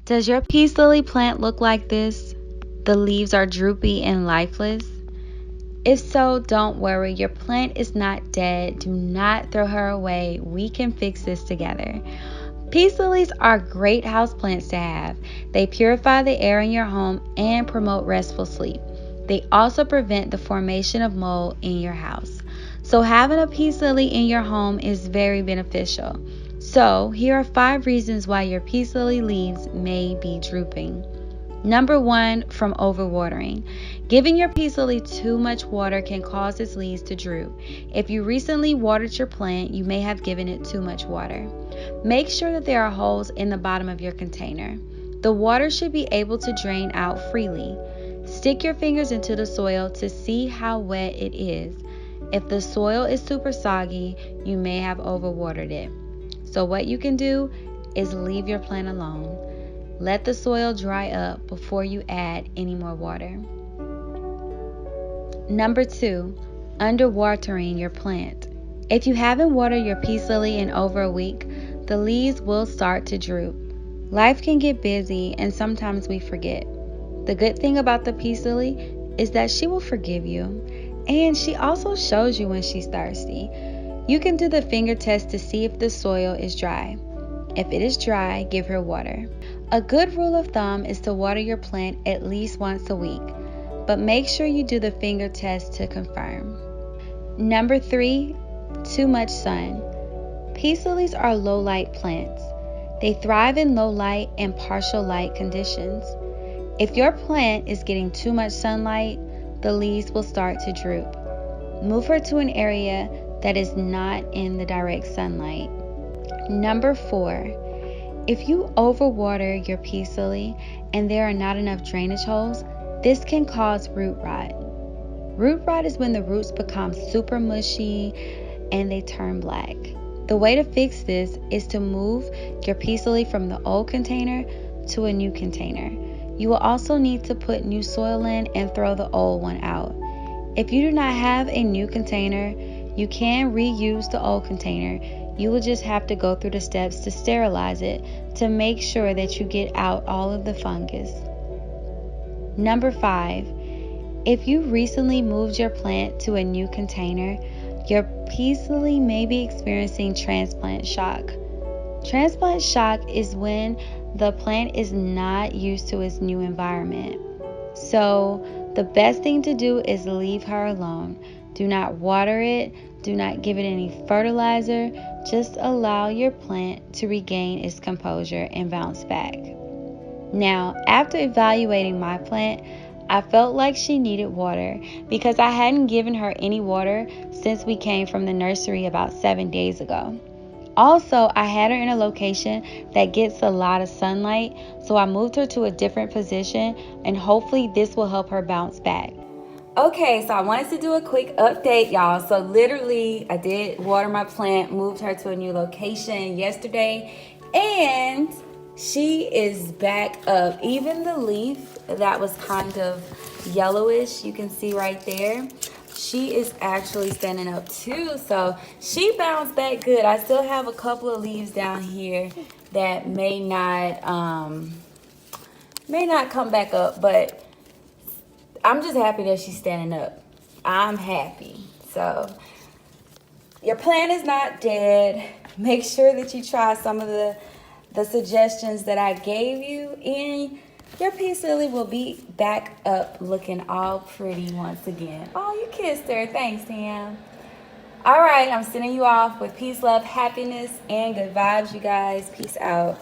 Does your peace lily plant look like this? The leaves are droopy and lifeless? If so, don't worry. Your plant is not dead. Do not throw her away. We can fix this together. Peace lilies are great houseplants to have. They purify the air in your home and promote restful sleep. They also prevent the formation of mold in your house. So having a peace lily in your home is very beneficial. So here are 5 reasons why your peace lily leaves may be drooping. Number 1, from overwatering. Giving your peace lily too much water can cause its leaves to droop. If you recently watered your plant, you may have given it too much water. Make sure that there are holes in the bottom of your container. The water should be able to drain out freely. Stick your fingers into the soil to see how wet it is. If the soil is super soggy, you may have overwatered it. So what you can do is leave your plant alone. Let the soil dry up before you add any more water. Number 2, underwatering your plant. If you haven't watered your peace lily in over a week, the leaves will start to droop. Life can get busy and sometimes we forget. The good thing about the peace lily is that she will forgive you, and she also shows you when she's thirsty. You can do the finger test to see if the soil is dry. If it is dry, give her water. A good rule of thumb is to water your plant at least once a week, but make sure you do the finger test to confirm. Number 3, too much sun. Peace lilies are low light plants. They thrive in low light and partial light conditions. If your plant is getting too much sunlight, the leaves will start to droop. Move her to an area that is not in the direct sunlight. Number 4, if you overwater your peace lily and there are not enough drainage holes, this can cause root rot. Root rot is when the roots become super mushy and they turn black. The way to fix this is to move your peace lily from the old container to a new container. You will also need to put new soil in and throw the old one out. If you do not have a new container, you can reuse the old container. You will just have to go through the steps to sterilize it to make sure that you get out all of the fungus. Number 5, if you recently moved your plant to a new container, your peace lily may be experiencing transplant shock. Transplant shock is when the plant is not used to its new environment. So the best thing to do is leave her alone. Do not water it. Do not give it any fertilizer. Just allow your plant to regain its composure and bounce back. Now, after evaluating my plant, I felt like she needed water because I hadn't given her any water since we came from the nursery about 7 days ago. Also, I had her in a location that gets a lot of sunlight, so I moved her to a different position, and hopefully this will help her bounce back. Okay, so I wanted to do a quick update, y'all. So literally, I did water my plant, moved her to a new location yesterday, and she is back up. Even the leaf that was kind of yellowish, you can see right there, she is actually standing up too. So she bounced back good. I still have a couple of leaves down here that may not come back up, but I'm just happy that she's standing up. I'm happy. So your plant is not dead. Make sure that you try some of the suggestions that I gave you, and your peace lily will be back up looking all pretty once again. Oh, you kissed her. Thanks, Tam. All right, I'm sending you off with peace, love, happiness, and good vibes, you guys. Peace out.